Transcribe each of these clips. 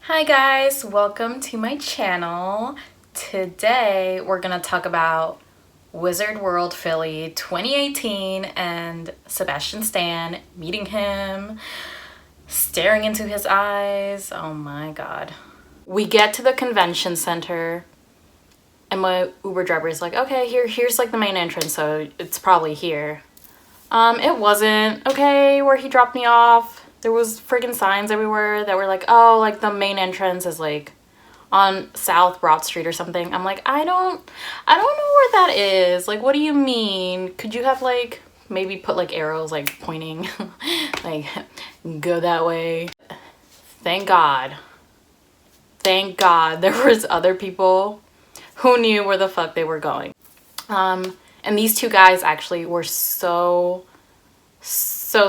Hi guys, welcome to my channel. Today we're gonna talk about Wizard World Philly 2018 and Sebastian Stan, meeting him, staring into his eyes. Oh my god. We get to the convention center and my Uber driver is like, okay, here's like the main entrance, so it's probably here. It wasn't. Okay, where he dropped me off, there was friggin' signs everywhere that were like, oh, like the main entrance is like on South Broad Street or something. I'm like, I don't know where that is. Like, what do you mean? Could you have like maybe put like arrows like pointing like go that way? Thank God there was other people who knew where the fuck they were going. And these two guys actually were so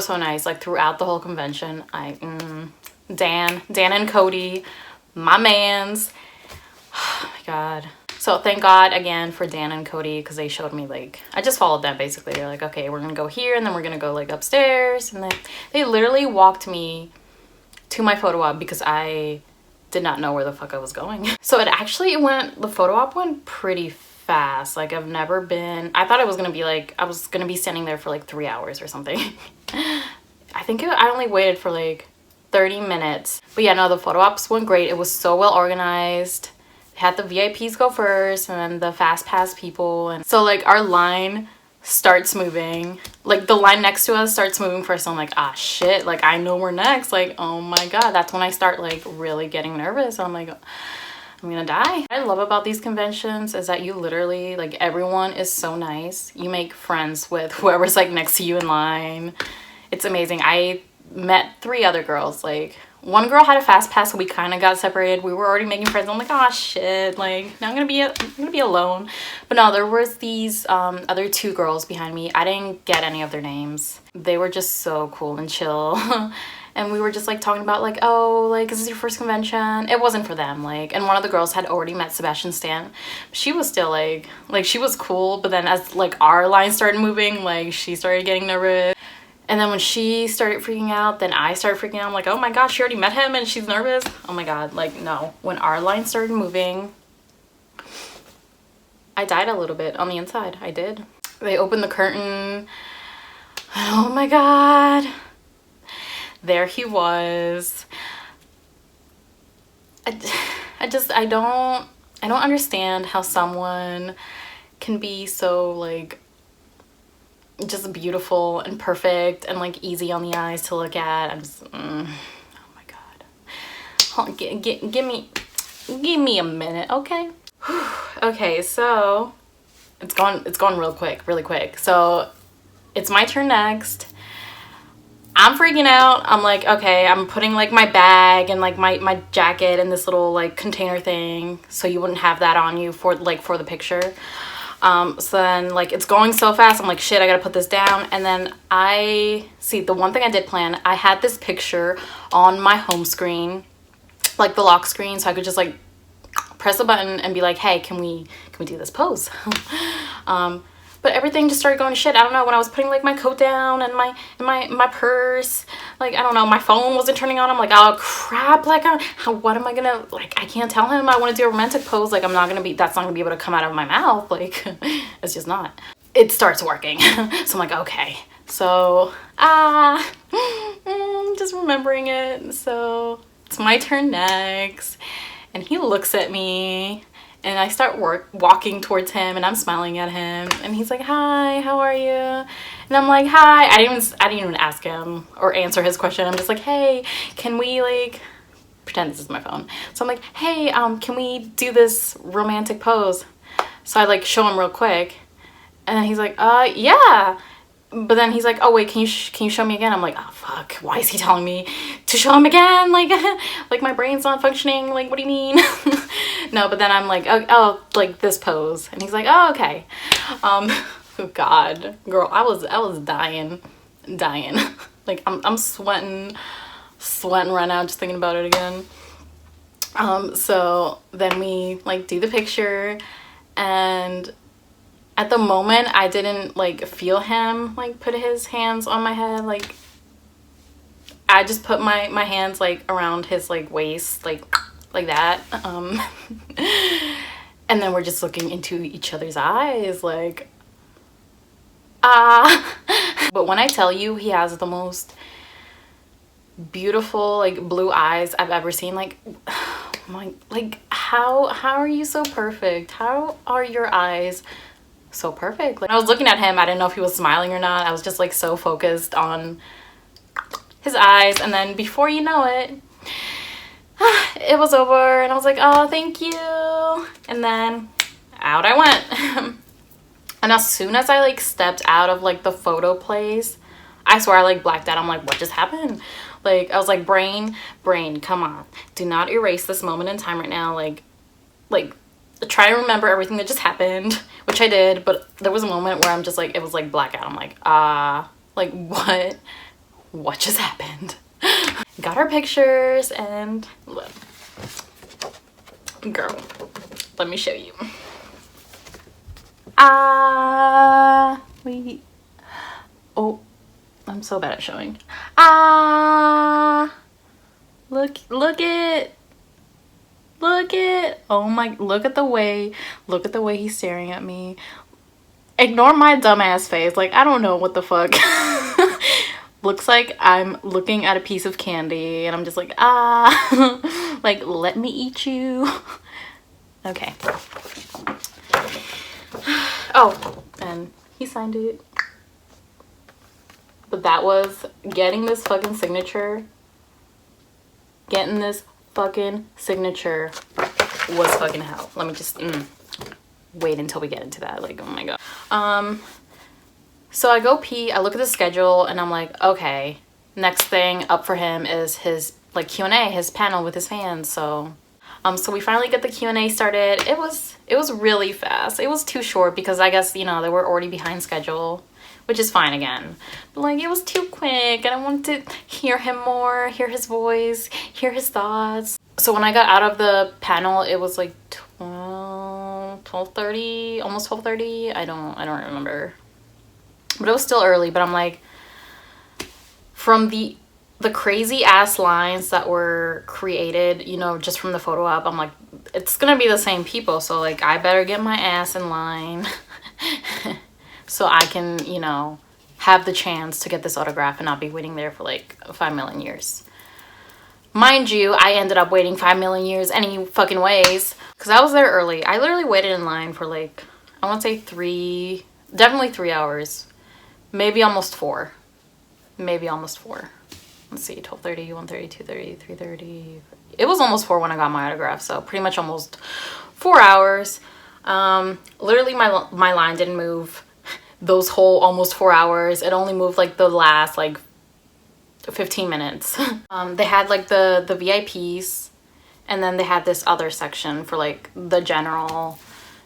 nice, like throughout the whole convention. Dan and Cody, my mans. Oh my god. So thank God again for Dan and Cody, because they showed me, like, I just followed them basically. They're like, okay, we're gonna go here and then we're gonna go like upstairs, and then they literally walked me to my photo op because I did not know where the fuck I was going. So the photo op went pretty fast. Like, I've never been, I thought it was gonna be like, I was gonna be standing there for like 3 hours or something. I only waited for like 30 minutes. But yeah, no, the photo ops went great. It was so well organized. They had the VIPs go first and then the fast pass people. And so like our line starts moving. Like the line next to us starts moving first. So I'm like, ah shit, like I know we're next. Like, oh my god, that's when I start like really getting nervous. I'm like, I'm gonna die. What I love about these conventions is that you literally, like, everyone is so nice. You make friends with whoever's like next to you in line. It's amazing. I met 3 other girls. Like, one girl had a fast pass, so we kind of got separated. We were already making friends. I'm like, oh shit, like now I'm gonna be alone. But no, there was these other 2 girls behind me. I didn't get any of their names. They were just so cool and chill. And we were just like talking about like, oh, like, is this your first convention? It wasn't for them, like, and one of the girls had already met Sebastian Stan. She was still like she was cool, but then as like our line started moving, like she started getting nervous. And then when she started freaking out, then I started freaking out. I'm like, oh my god, she already met him and she's nervous. Oh my god, like no. When our line started moving, I died a little bit on the inside. I did. They opened the curtain. Oh my god. There he was. I don't understand how someone can be so like just beautiful and perfect and like easy on the eyes to look at. I'm just oh my god. Hold on, give me a minute, okay? Okay, so it's gone really quick. So it's my turn next. I'm freaking out. I'm like, okay, I'm putting like my bag and like my jacket in this little like container thing so you wouldn't have that on you for the picture. So then like it's going so fast, I'm like, shit, I gotta put this down. And then the one thing I did plan, I had this picture on my home screen, like the lock screen, so I could just like press a button and be like, hey, can we do this pose? But everything just started going to shit. I don't know, when I was putting like my coat down and my purse, like, I don't know, my phone wasn't turning on. I'm like, oh crap, like what am I gonna, like, I can't tell him I want to do a romantic pose. Like, that's not gonna be able to come out of my mouth. Like, it's just not. It starts working. So I'm like, okay. So just remembering it. So it's my turn next, and he looks at me. And I start walking towards him, and I'm smiling at him, and he's like, hi, how are you? And I'm like, hi. I didn't even ask him or answer his question. I'm just like, hey, can we like pretend this is my phone? So I'm like, hey, can we do this romantic pose? So I like show him real quick, and then he's like, yeah. But then he's like, oh wait, can you show me again? I'm like, oh fuck, why is he telling me to show him again? Like like my brain's not functioning. Like, what do you mean? No, but then I'm like, oh, like this pose. And he's like, oh, okay. Oh god, girl, I was dying. Like I'm sweating right now just thinking about it again. So then we like do the picture, and at the moment I didn't like feel him like put his hands on my head. Like, I just put my hands like around his like waist, like that. And then we're just looking into each other's eyes like, ah. But when I tell you, he has the most beautiful like blue eyes I've ever seen. Like, like how are you so perfect? How are your eyes so perfect? Like, I was looking at him, I didn't know if he was smiling or not. I was just like so focused on his eyes, and then before you know it, it was over, and I was like, oh, thank you. And then out I went. And as soon as I like stepped out of like the photo place, I swear I like blacked out. I'm like, what just happened? Like, I was like, brain, come on, do not erase this moment in time right now. Like try to remember everything that just happened, which I did, but there was a moment where I'm just like, it was like blackout. I'm like, like what just happened? Got our pictures, and look, girl, let me show you. Wait. Oh, I'm so bad at showing. Look it. Oh my, look at the way he's staring at me. Ignore my dumbass face. Like, I don't know what the fuck. Looks like I'm looking at a piece of candy, and I'm just like, like, let me eat you. Okay. Oh, and he signed it. But that was getting this fucking signature. Getting this fucking signature was fucking hell. Let me just wait until we get into that. Like, oh my god. So I go pee, I look at the schedule, and I'm like, okay, next thing up for him is his like Q&A, his panel with his fans. So we finally get the Q&A started. It was really fast. It was too short because I guess, you know, they were already behind schedule, which is fine again. But like, it was too quick, and I wanted to hear him more, hear his voice, hear his thoughts. So when I got out of the panel, it was like 12:30, almost 12:30. I don't remember. But it was still early, but I'm like, from the crazy ass lines that were created, you know, just from the photo op, I'm like, it's gonna be the same people, so like, I better get my ass in line so I can, you know, have the chance to get this autograph and not be waiting there for like 5 million years. Mind you, I ended up waiting 5 million years any fucking ways, because I was there early. I literally waited in line for like, I want to say definitely 3 hours. Maybe almost 4. Let's see, 12:30, 1:30, 2:30, 3:30. It was almost 4 when I got my autograph, so pretty much almost 4 hours. Literally my line didn't move those whole almost 4 hours. It only moved like the last like 15 minutes. They had like the VIPs, and then they had this other section for like the general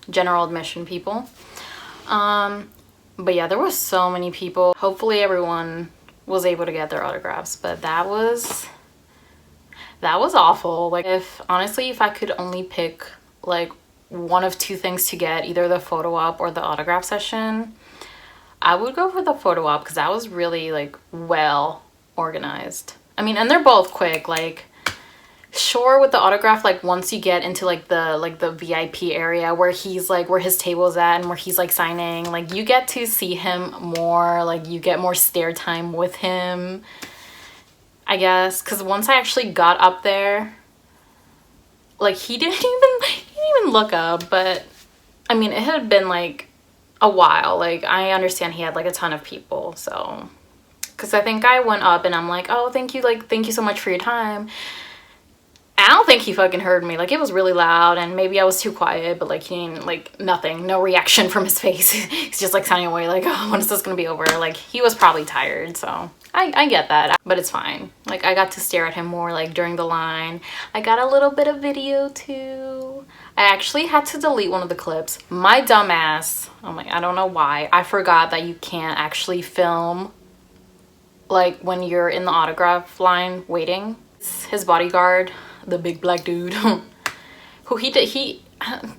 admission people. But yeah, there were so many people. Hopefully everyone was able to get their autographs, but that was awful. Like, honestly, if I could only pick like one of two things to get, either the photo op or the autograph session, I would go for the photo op, because that was really like well organized. I mean, and they're both quick. Like, sure, with the autograph, like once you get into like the VIP area where he's like, where his table is at and where he's like signing, like you get to see him more, like you get more stare time with him, I guess. Because once I actually got up there, like he didn't even look up. But I mean, it had been like a while. Like, I understand he had like a ton of people, so, because I think I went up and I'm like, oh, thank you so much for your time. I don't think he fucking heard me. Like, it was really loud, and maybe I was too quiet, but like, he didn't, like, nothing, no reaction from his face. He's just like sounding away, like, oh, when is this gonna be over? Like, he was probably tired, so I get that, but it's fine. Like, I got to stare at him more like during the line. I got a little bit of video too. I actually had to delete one of the clips. My dumb ass, oh my, I don't know why, I forgot that you can't actually film like when you're in the autograph line waiting. His bodyguard, the big black dude, who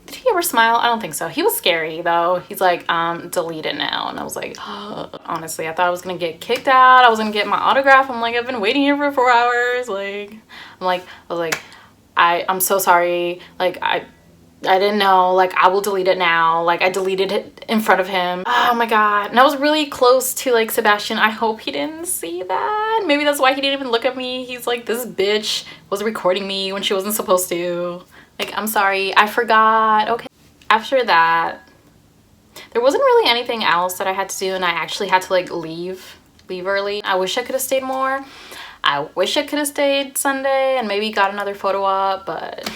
did he ever smile? I don't think so. He was scary though. He's like, delete it now. And I was like, honestly, I thought I was gonna get kicked out. I was gonna get my autograph. I'm like, I've been waiting here for 4 hours. Like, I was like, I'm so sorry. Like, I didn't know. Like, I will delete it now. Like, I deleted it in front of him. Oh my god. And I was really close to like Sebastian. I hope he didn't see that. Maybe that's why he didn't even look at me. He's like, this bitch was recording me when she wasn't supposed to. Like, I'm sorry, I forgot. Okay. After that, there wasn't really anything else that I had to do, and I actually had to like leave early. I wish I could have stayed more. I wish I could have stayed Sunday and maybe got another photo op, but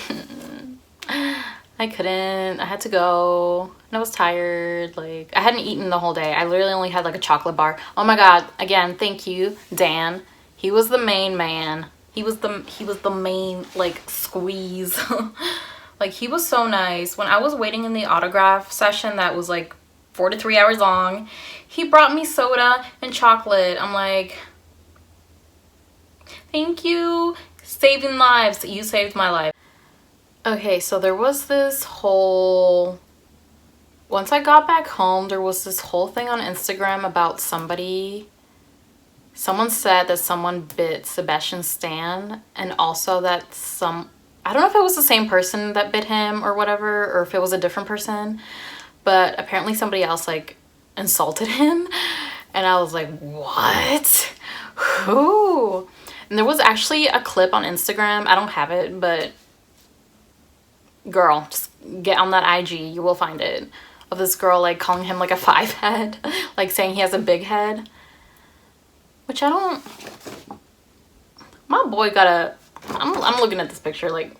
I couldn't. I had to go and I was tired. Like, I hadn't eaten the whole day. I literally only had like a chocolate bar. Oh my god, again, thank you, Dan. He was the main man. He was the main like squeeze. Like, he was so nice. When I was waiting in the autograph session that was like 4 to 3 hours long, he brought me soda and chocolate. I'm like, thank you, saving lives. You saved my life. Okay, so there was this whole, once I got back home, there was this whole thing on Instagram about someone said that someone bit Sebastian Stan, and also that I don't know if it was the same person that bit him or whatever, or if it was a different person, but apparently somebody else like insulted him, and I was like, what? Who? And there was actually a clip on Instagram, I don't have it, but girl, just get on that IG, you will find it, of this girl like calling him like a 5 head, like saying he has a big head. Which I don't, my boy got a, I'm looking at this picture, like,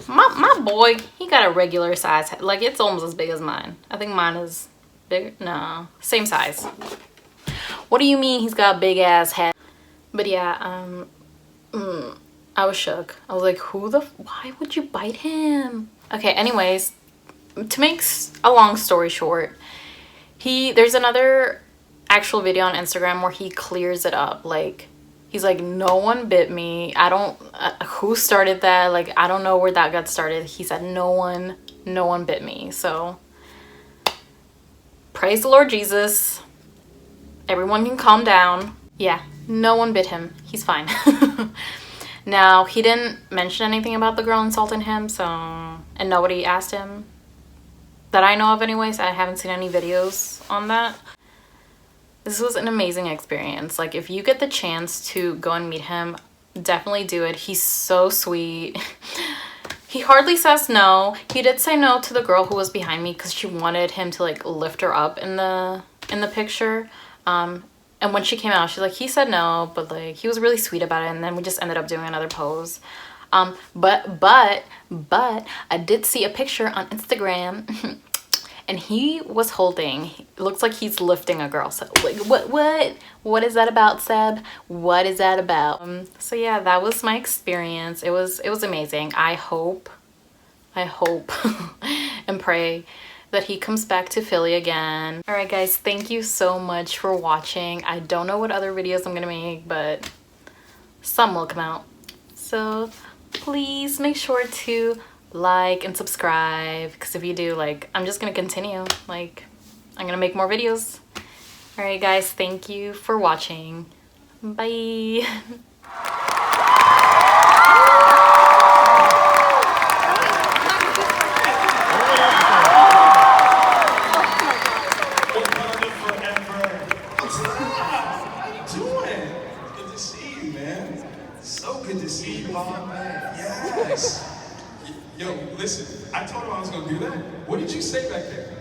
my boy, he got a regular size head. Like, it's almost as big as mine. I think mine is bigger, no, same size. What do you mean he's got a big ass head? But yeah, I was shook. I was like, why would you bite him? Okay, anyways, to make a long story short, there's another actual video on Instagram where he clears it up. Like, he's like, no one bit me. I don't, who started that? Like, I don't know where that got started. He said, no one bit me. So praise the Lord Jesus. Everyone can calm down. Yeah, no one bit him. He's fine. Now, he didn't mention anything about the girl insulting him, so, and nobody asked him that I know of anyways. I haven't seen any videos on that. This was an amazing experience. Like, if you get the chance to go and meet him, definitely do it. He's so sweet. He hardly says no. He did say no to the girl who was behind me because she wanted him to like lift her up in the picture. And when she came out, she's like, he said no, but like, he was really sweet about it. And then we just ended up doing another pose. But I did see a picture on Instagram and he was holding, it looks like he's lifting a girl. So like, what is that about, Seb? What is that about? So yeah, that was my experience. It was amazing. I hope and pray that he comes back to Philly again. All right, guys, thank you so much for watching. I don't know what other videos I'm gonna make, but some will come out. So please make sure to like and subscribe, because if you do, like, I'm just gonna continue. Like, I'm gonna make more videos. All right, guys, thank you for watching. Bye. Yes. Yo, listen, I told him I was gonna do that. What did you say back there?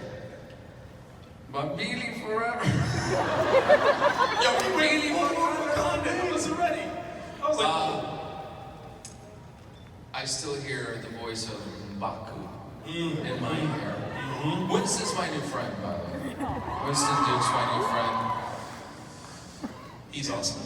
My feeling forever. Yo, we really calm down. Was it ready? I was like, I still hear the voice of Baku in my ear. Winston's my new friend, by the way. Winston Duke's my new friend. He's awesome.